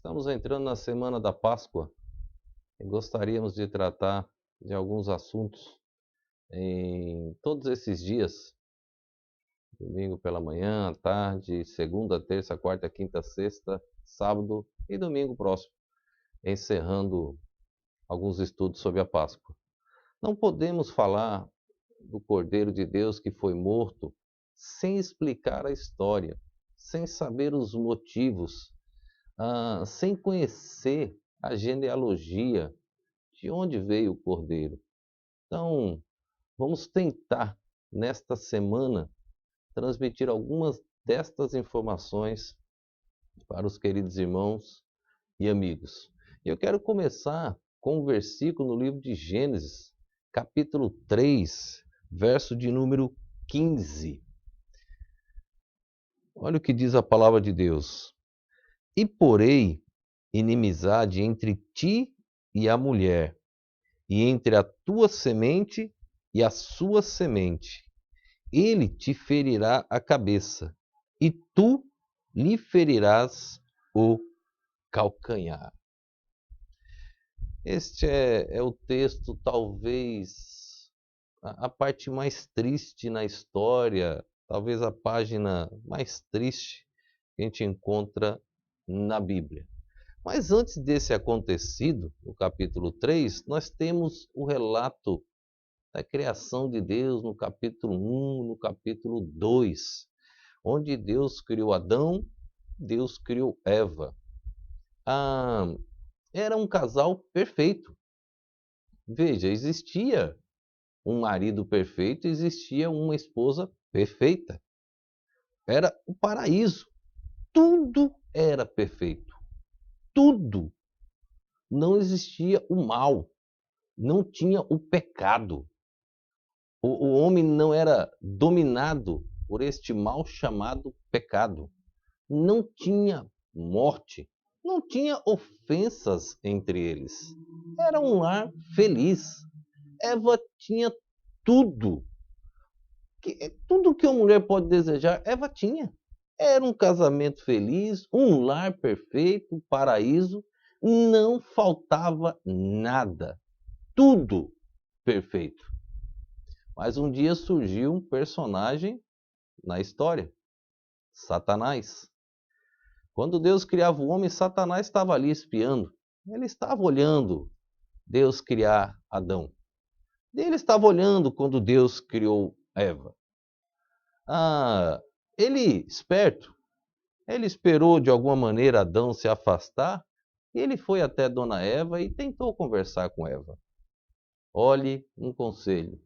Estamos entrando na semana da Páscoa e gostaríamos de tratar de alguns assuntos em todos esses dias, domingo pela manhã, à tarde, segunda, terça, quarta, quinta, sexta, sábado e domingo próximo, encerrando alguns estudos sobre a Páscoa. Não podemos falar do Cordeiro de Deus que foi morto sem explicar a história, sem saber os motivos, sem conhecer a genealogia de onde veio o Cordeiro. Então, vamos tentar, nesta semana, transmitir algumas destas informações para os queridos irmãos e amigos. Eu quero começar com um versículo no livro de Gênesis, capítulo 3, verso de número 15. Olha o que diz a palavra de Deus. E porei inimizade entre ti e a mulher, e entre a tua semente e a sua semente. Ele te ferirá a cabeça, e tu lhe ferirás o calcanhar. Este é o texto, talvez, a parte mais triste na história, talvez a página mais triste que a gente encontra na Bíblia. Mas antes desse acontecido, no capítulo 3, nós temos o relato da criação de Deus no capítulo 1, no capítulo 2, onde Deus criou Adão, Deus criou Eva. Era um casal perfeito. Veja, existia um marido perfeito, existia uma esposa perfeita. Era o paraíso. Tudo era perfeito. Tudo. Não existia o mal. Não tinha o pecado. O homem não era dominado por este mal chamado pecado. Não tinha morte. Não tinha ofensas entre eles. Era um lar feliz. Eva tinha tudo. Tudo que uma mulher pode desejar, Eva tinha. Era um casamento feliz, um lar perfeito, paraíso. Não faltava nada. Tudo perfeito. Mas um dia surgiu um personagem na história, Satanás. Quando Deus criava o homem, Satanás estava ali espiando. Ele estava olhando Deus criar Adão. Ele estava olhando quando Deus criou Eva. Ele, esperto, ele esperou de alguma maneira Adão se afastar e ele foi até Dona Eva e tentou conversar com Eva. Olhe, um conselho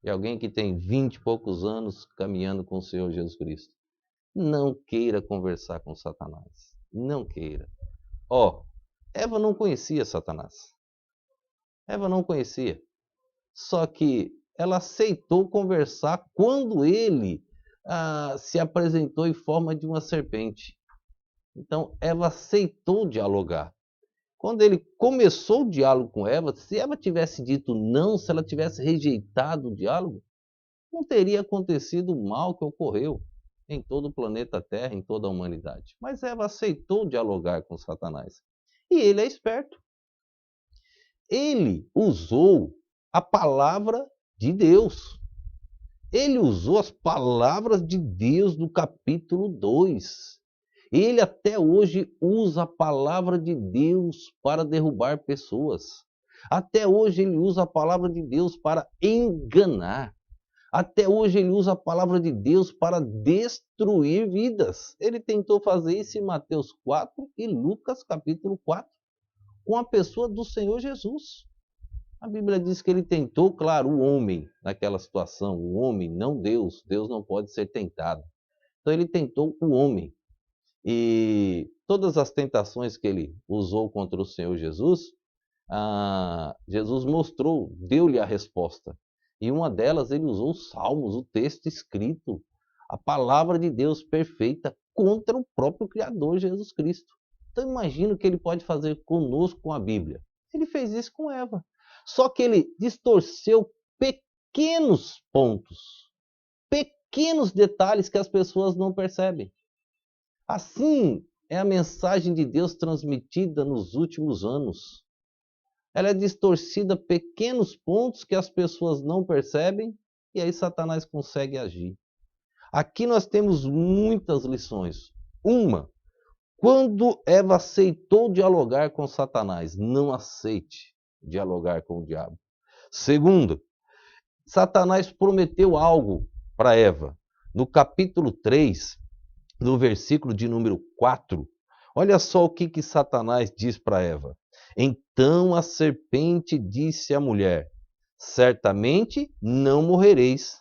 de alguém que tem 20 e poucos anos caminhando com o Senhor Jesus Cristo. Não queira conversar com Satanás. Não queira. Eva não conhecia Satanás. Eva não conhecia. Só que ela aceitou conversar quando ele se apresentou em forma de uma serpente. Então, Eva aceitou dialogar. Quando ele começou o diálogo com Eva, se Eva tivesse dito não, se ela tivesse rejeitado o diálogo, não teria acontecido o mal que ocorreu em todo o planeta Terra, em toda a humanidade. Mas Eva aceitou dialogar com Satanás. E ele é esperto. Ele usou a palavra de Deus. Ele usou as palavras de Deus do capítulo 2. Ele até hoje usa a palavra de Deus para derrubar pessoas. Até hoje ele usa a palavra de Deus para enganar. Até hoje ele usa a palavra de Deus para destruir vidas. Ele tentou fazer isso em Mateus 4 e Lucas capítulo 4, com a pessoa do Senhor Jesus. A Bíblia diz que ele tentou, claro, o homem naquela situação. O homem, não Deus. Deus não pode ser tentado. Então ele tentou o homem. E todas as tentações que ele usou contra o Senhor Jesus, Jesus mostrou, deu-lhe a resposta. E uma delas ele usou os salmos, o texto escrito, a palavra de Deus perfeita contra o próprio Criador Jesus Cristo. Então imagina o que ele pode fazer conosco com a Bíblia. Ele fez isso com Eva. Só que ele distorceu pequenos pontos, pequenos detalhes que as pessoas não percebem. Assim, é a mensagem de Deus transmitida nos últimos anos. Ela é distorcida a pequenos pontos que as pessoas não percebem e aí Satanás consegue agir. Aqui nós temos muitas lições. Uma, quando Eva aceitou dialogar com Satanás, não aceite dialogar com o diabo. Segundo, Satanás prometeu algo para Eva. No capítulo 3, no versículo de número 4, olha só o que Satanás diz para Eva. Então a serpente disse à mulher, certamente não morrereis.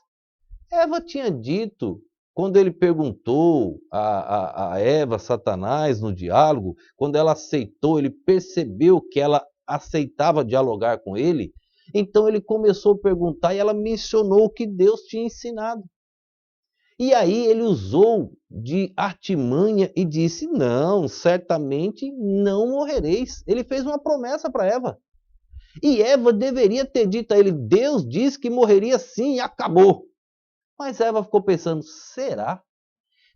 Eva tinha dito, quando ele perguntou a Eva, Satanás, no diálogo, quando ela aceitou, ele percebeu que ela aceitava dialogar com ele, então ele começou a perguntar e ela mencionou o que Deus tinha ensinado. E aí ele usou de artimanha e disse, não, certamente não morrereis. Ele fez uma promessa para Eva. E Eva deveria ter dito a ele, Deus disse que morreria sim e acabou. Mas Eva ficou pensando, será?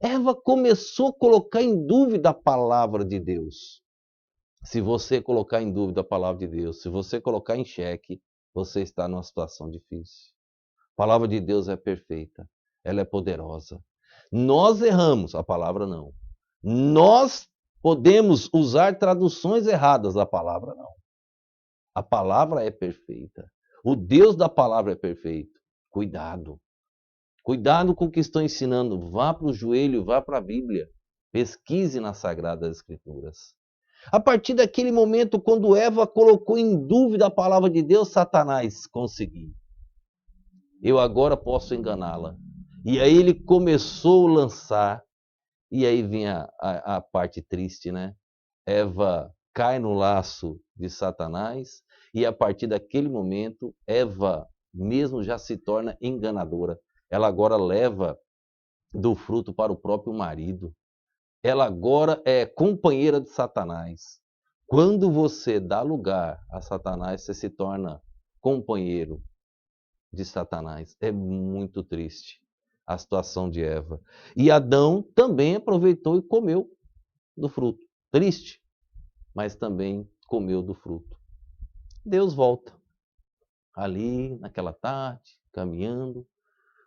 Eva começou a colocar em dúvida a palavra de Deus. Se você colocar em dúvida a palavra de Deus, se você colocar em xeque, você está numa situação difícil. A palavra de Deus é perfeita, ela é poderosa. Nós erramos, a palavra não. Nós podemos usar traduções erradas, a palavra não. A palavra é perfeita. O Deus da palavra é perfeito. Cuidado. Cuidado com o que estão ensinando. Vá para o joelho, vá para a Bíblia. Pesquise nas Sagradas Escrituras. A partir daquele momento, quando Eva colocou em dúvida a palavra de Deus, Satanás conseguiu. Eu agora posso enganá-la. E aí ele começou a lançar. E aí vem a parte triste, né? Eva cai no laço de Satanás. E a partir daquele momento, Eva mesmo já se torna enganadora. Ela agora leva do fruto para o próprio marido. Ela agora é companheira de Satanás. Quando você dá lugar a Satanás, você se torna companheiro de Satanás. É muito triste a situação de Eva. E Adão também aproveitou e comeu do fruto. Triste, mas também comeu do fruto. Deus volta. Ali, naquela tarde, caminhando.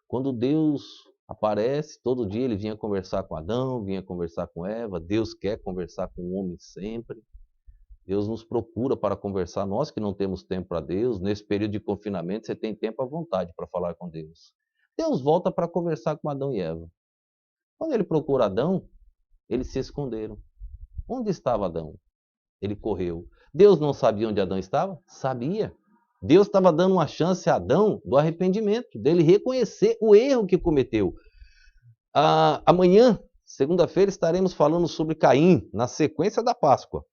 Quando Deus aparece, todo dia ele vinha conversar com Adão, vinha conversar com Eva. Deus quer conversar com o homem sempre. Deus nos procura para conversar. Nós que não temos tempo para Deus, nesse período de confinamento, você tem tempo à vontade para falar com Deus. Deus volta para conversar com Adão e Eva. Quando ele procura Adão, eles se esconderam. Onde estava Adão? Ele correu. Deus não sabia onde Adão estava? Sabia. Deus estava dando uma chance a Adão do arrependimento, dele reconhecer o erro que cometeu. Amanhã, segunda-feira, estaremos falando sobre Caim, na sequência da Páscoa.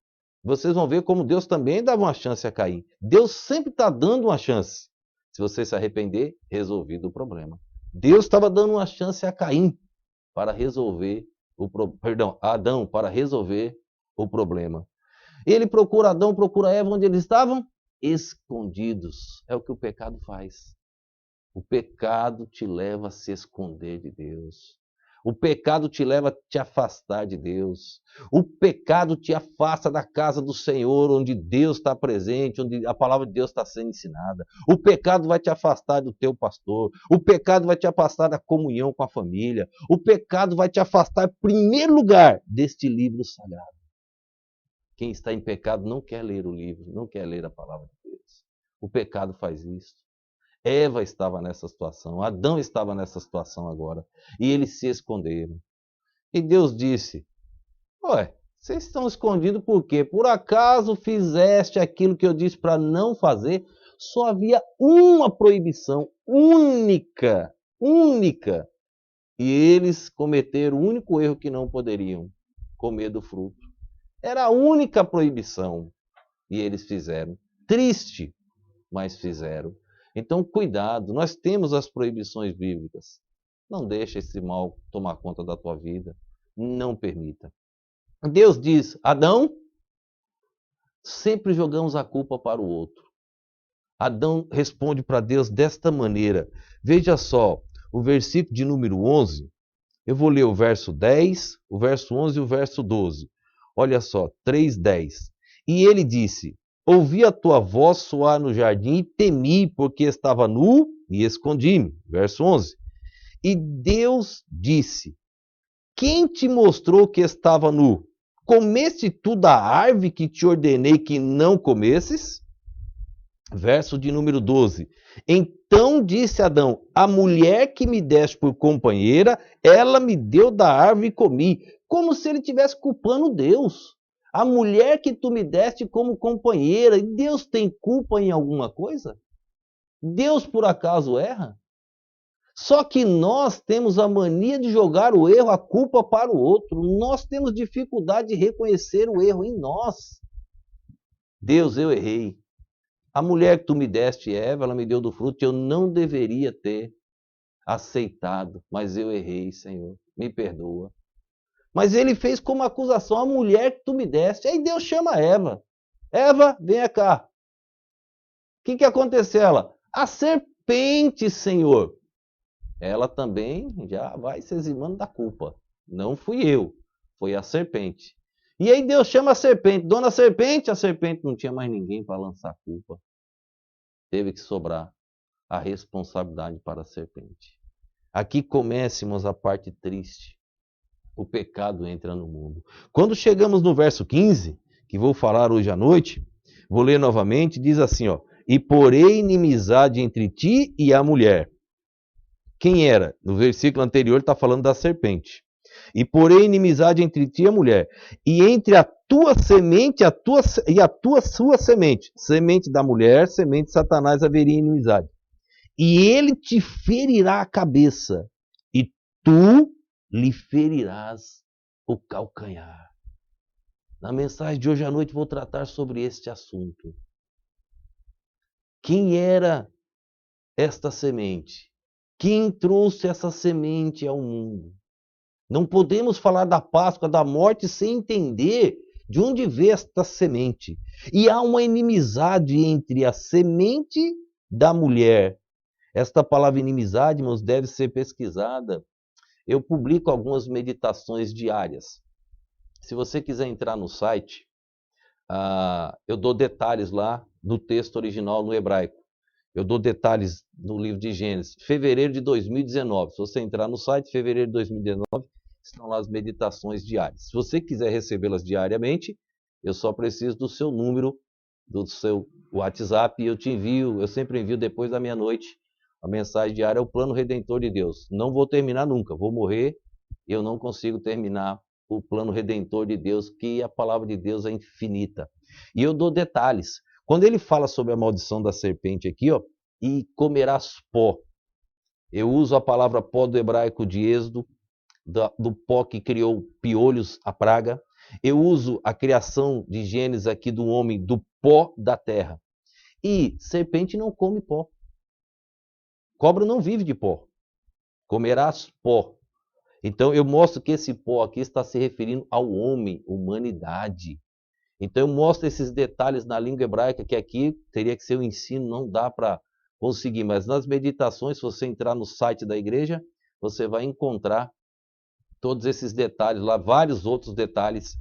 Vocês vão ver como Deus também dava uma chance a Caim. Deus sempre está dando uma chance. Se você se arrepender, resolvido o problema. Deus estava dando uma chance a Caim para resolver a Adão para resolver o problema. Ele procura Adão, procura Eva, onde eles estavam? Escondidos. É o que o pecado faz. O pecado te leva a se esconder de Deus. O pecado te leva a te afastar de Deus. O pecado te afasta da casa do Senhor, onde Deus está presente, onde a palavra de Deus está sendo ensinada. O pecado vai te afastar do teu pastor. O pecado vai te afastar da comunhão com a família. O pecado vai te afastar, em primeiro lugar, deste livro sagrado. Quem está em pecado não quer ler o livro, não quer ler a palavra de Deus. O pecado faz isso. Eva estava nessa situação, Adão estava nessa situação agora, e eles se esconderam. E Deus disse, ué, vocês estão escondidos por quê? Por acaso fizeste aquilo que eu disse para não fazer? Só havia uma proibição, única, e eles cometeram o único erro que não poderiam, comer do fruto. Era a única proibição, e eles fizeram. Triste, mas fizeram. Então, cuidado, nós temos as proibições bíblicas. Não deixe esse mal tomar conta da tua vida. Não permita. Deus diz, Adão, sempre jogamos a culpa para o outro. Adão responde para Deus desta maneira. Veja só, o versículo de número 11. Eu vou ler o verso 10, o verso 11 e o verso 12. Olha só, 3:10. E ele disse: ouvi a tua voz soar no jardim e temi, porque estava nu e escondi-me. Verso 11. E Deus disse: quem te mostrou que estava nu? Comeste tu da árvore que te ordenei que não comesses? Verso de número 12. Então disse Adão: a mulher que me deste por companheira, ela me deu da árvore e comi. Como se ele estivesse culpando Deus. A mulher que tu me deste como companheira, e Deus tem culpa em alguma coisa? Deus por acaso erra? Só que nós temos a mania de jogar o erro, a culpa para o outro. Nós temos dificuldade de reconhecer o erro em nós. Deus, eu errei. A mulher que tu me deste, Eva, ela me deu do fruto que eu não deveria ter aceitado, mas eu errei, Senhor, me perdoa. Mas ele fez como acusação a mulher que tu me deste. Aí Deus chama Eva. Eva, venha cá. O que aconteceu? Ela, a serpente, Senhor. Ela também já vai se eximando da culpa. Não fui eu, foi a serpente. E aí Deus chama a serpente. Dona serpente, a serpente não tinha mais ninguém para lançar a culpa. Teve que sobrar a responsabilidade para a serpente. Aqui começamos a parte triste. O pecado entra no mundo. Quando chegamos no verso 15, que vou falar hoje à noite, vou ler novamente, diz assim, ó: e porei inimizade entre ti e a mulher. Quem era? No versículo anterior está falando da serpente. E porei inimizade entre ti e a mulher, e entre a tua semente e a sua semente. Semente da mulher, semente de Satanás, haveria inimizade. E ele te ferirá a cabeça, e tu lhe ferirás o calcanhar. Na mensagem de hoje à noite vou tratar sobre este assunto. Quem era esta semente? Quem trouxe essa semente ao mundo? Não podemos falar da Páscoa, da morte, sem entender de onde veio esta semente. E há uma inimizade entre a semente da mulher. Esta palavra inimizade, irmãos, deve ser pesquisada. Eu publico algumas meditações diárias. Se você quiser entrar no site, eu dou detalhes lá do texto original no hebraico. Eu dou detalhes no livro de Gênesis, fevereiro de 2019. Se você entrar no site, fevereiro de 2019, estão lá as meditações diárias. Se você quiser recebê-las diariamente, eu só preciso do seu número, do seu WhatsApp, e eu te envio, eu sempre envio depois da meia-noite, a mensagem diária é o plano redentor de Deus. Não vou terminar nunca, vou morrer e eu não consigo terminar o plano redentor de Deus, que a palavra de Deus é infinita. E eu dou detalhes. Quando ele fala sobre a maldição da serpente aqui, ó, e comerás pó. Eu uso a palavra pó do hebraico de Êxodo, do pó que criou piolhos, a praga. Eu uso a criação de Gênesis aqui do homem, do pó da terra. E serpente não come pó. Cobra não vive de pó. Comerás pó. Então eu mostro que esse pó aqui está se referindo ao homem, humanidade. Então eu mostro esses detalhes na língua hebraica, que aqui teria que ser um ensino, não dá para conseguir. Mas nas meditações, se você entrar no site da igreja, você vai encontrar todos esses detalhes lá, vários outros detalhes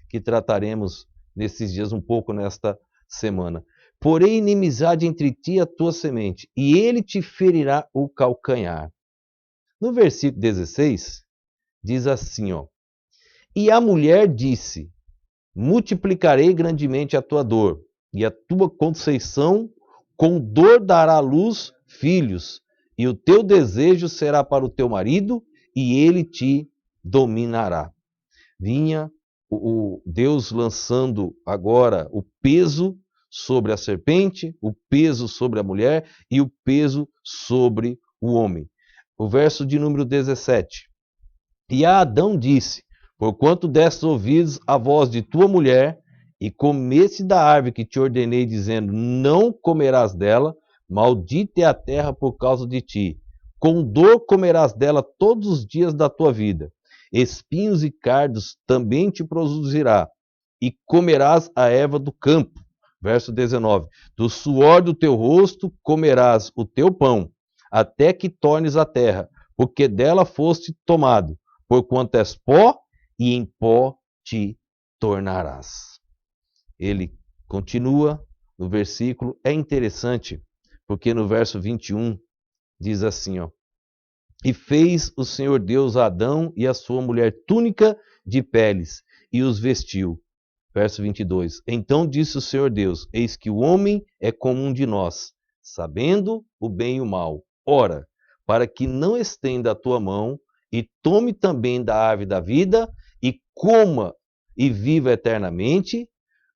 que trataremos nesses dias, um pouco nesta semana. Porém, inimizade entre ti e a tua semente, e ele te ferirá o calcanhar. No versículo 16, diz assim, ó: e a mulher disse: multiplicarei grandemente a tua dor, e a tua conceição com dor dará à luz filhos, e o teu desejo será para o teu marido, e ele te dominará. Vinha o Deus lançando agora o peso sobre a serpente, o peso sobre a mulher e o peso sobre o homem. O verso de número 17. E a Adão disse: porquanto deste ouvidos à voz de tua mulher, e comeste da árvore que te ordenei, dizendo: não comerás dela, maldita é a terra por causa de ti. Com dor comerás dela todos os dias da tua vida. Espinhos e cardos também te produzirá, e comerás a erva do campo. Verso 19. Do suor do teu rosto comerás o teu pão, até que tornes a terra, porque dela foste tomado, porquanto és pó, e em pó te tornarás. Ele continua no versículo, é interessante, porque no verso 21 diz assim, ó: e fez o Senhor Deus a Adão e a sua mulher túnica de peles, e os vestiu. Verso 22. Então disse o Senhor Deus: eis que o homem é como um de nós, sabendo o bem e o mal. Ora, para que não estenda a tua mão, e tome também da árvore da vida, e coma e viva eternamente,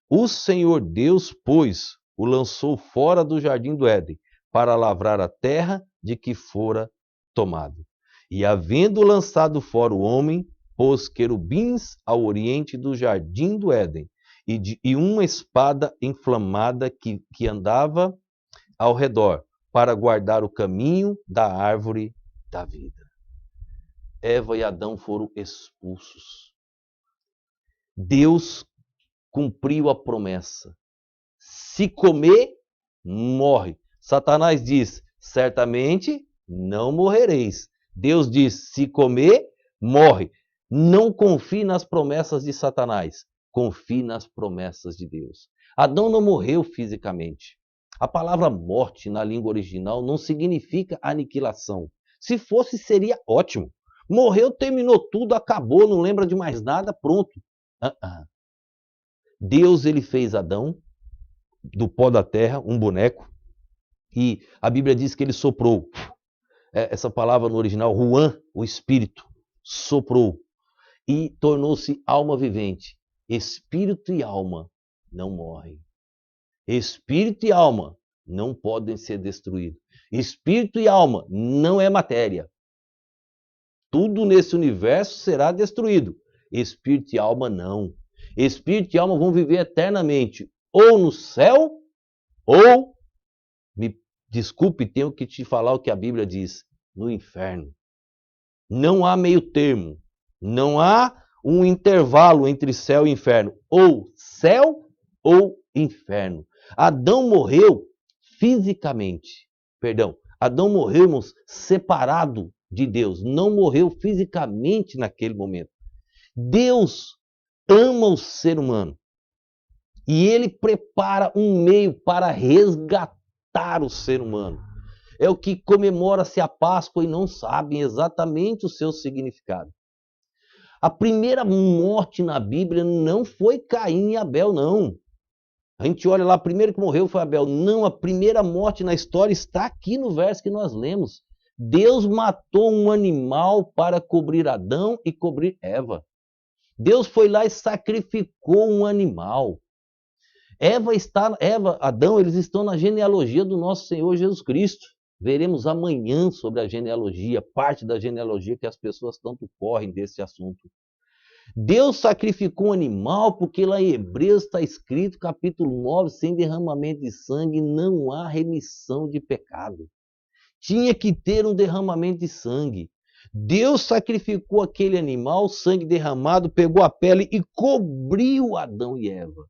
o Senhor Deus, pois, o lançou fora do jardim do Éden, para lavrar a terra de que fora tomado. E havendo lançado fora o homem, pôs querubins ao oriente do jardim do Éden, e uma espada inflamada que andava ao redor, para guardar o caminho da árvore da vida. Eva e Adão foram expulsos. Deus cumpriu a promessa. Se comer, morre. Satanás diz: certamente não morrereis. Deus diz: se comer, morre. Não confie nas promessas de Satanás. Confie nas promessas de Deus. Adão não morreu fisicamente. A palavra morte na língua original não significa aniquilação. Se fosse, seria ótimo. Morreu, terminou tudo, acabou, não lembra de mais nada, pronto. Deus, ele fez Adão do pó da terra, um boneco, e a Bíblia diz que ele soprou. Essa palavra no original, ruan, o espírito, soprou, e tornou-se alma vivente. Espírito e alma não morrem. Espírito e alma não podem ser destruídos. Espírito e alma não é matéria. Tudo nesse universo será destruído. Espírito e alma não. Espírito e alma vão viver eternamente, ou no céu, ou, me desculpe, tenho que te falar o que a Bíblia diz, no inferno. Não há meio termo. Não há um intervalo entre céu e inferno. Ou céu ou inferno. Adão morreu fisicamente. Adão morreu, irmãos, separado de Deus. Não morreu fisicamente naquele momento. Deus ama o ser humano. E ele prepara um meio para resgatar o ser humano. É o que comemora-se a Páscoa e não sabem exatamente o seu significado. A primeira morte na Bíblia não foi Caim e Abel, não. A gente olha lá, o primeiro que morreu foi Abel. Não, a primeira morte na história está aqui no verso que nós lemos. Deus matou um animal para cobrir Adão e cobrir Eva. Deus foi lá e sacrificou um animal. Adão, eles estão na genealogia do nosso Senhor Jesus Cristo. Veremos amanhã sobre a genealogia, parte da genealogia que as pessoas tanto correm desse assunto. Deus sacrificou um animal porque lá em Hebreus está escrito, capítulo 9, sem derramamento de sangue não há remissão de pecado. Tinha que ter um derramamento de sangue. Deus sacrificou aquele animal, sangue derramado, pegou a pele e cobriu Adão e Eva.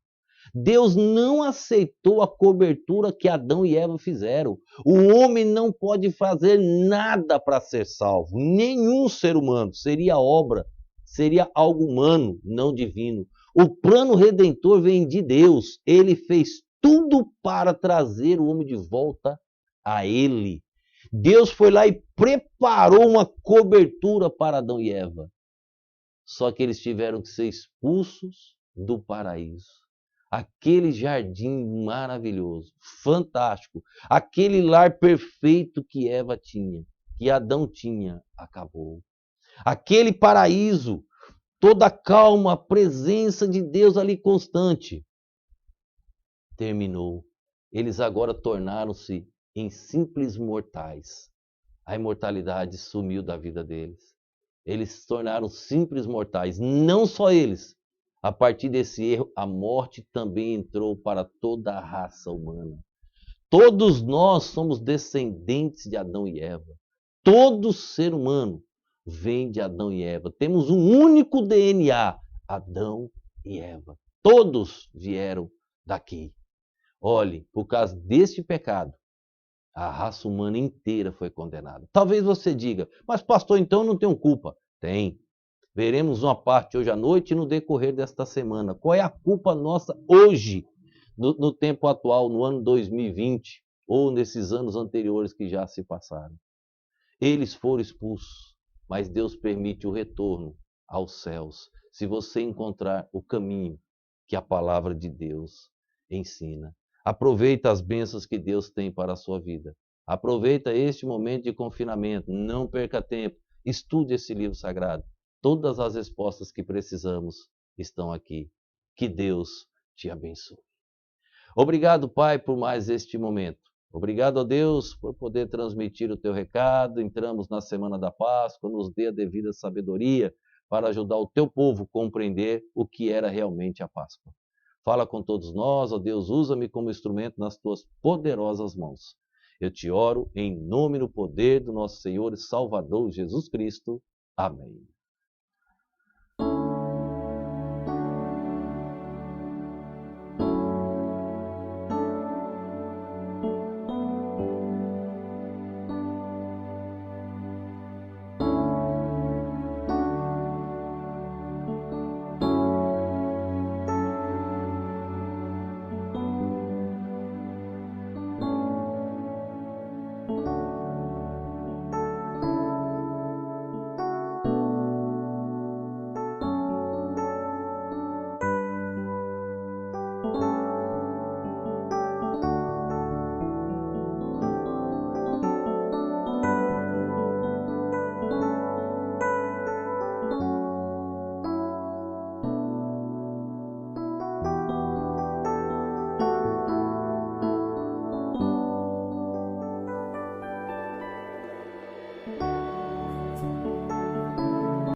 Deus não aceitou a cobertura que Adão e Eva fizeram. O homem não pode fazer nada para ser salvo. Nenhum ser humano. Seria obra, seria algo humano, não divino. O plano redentor vem de Deus. Ele fez tudo para trazer o homem de volta a ele. Deus foi lá e preparou uma cobertura para Adão e Eva. Só que eles tiveram que ser expulsos do paraíso. Aquele jardim maravilhoso, fantástico, aquele lar perfeito que Eva tinha, que Adão tinha, acabou. Aquele paraíso, toda a calma, a presença de Deus ali constante, terminou. Eles agora tornaram-se em simples mortais. A imortalidade sumiu da vida deles. Eles se tornaram simples mortais, não só eles. A partir desse erro, a morte também entrou para toda a raça humana. Todos nós somos descendentes de Adão e Eva. Todo ser humano vem de Adão e Eva. Temos um único DNA, Adão e Eva. Todos vieram daqui. Olhe, por causa deste pecado, a raça humana inteira foi condenada. Talvez você diga, mas pastor, então eu não tenho culpa. Tem. Veremos uma parte hoje à noite e no decorrer desta semana. Qual é a culpa nossa hoje, no tempo atual, no ano 2020, ou nesses anos anteriores que já se passaram? Eles foram expulsos, mas Deus permite o retorno aos céus, se você encontrar o caminho que a palavra de Deus ensina. Aproveita as bênçãos que Deus tem para a sua vida. Aproveita este momento de confinamento, não perca tempo. Estude esse livro sagrado. Todas as respostas que precisamos estão aqui. Que Deus te abençoe. Obrigado, Pai, por mais este momento. Obrigado a Deus por poder transmitir o teu recado. Entramos na semana da Páscoa, nos dê a devida sabedoria para ajudar o teu povo a compreender o que era realmente a Páscoa. Fala com todos nós, ó Deus, usa-me como instrumento nas tuas poderosas mãos. Eu te oro em nome e no poder do nosso Senhor e Salvador Jesus Cristo. Amém.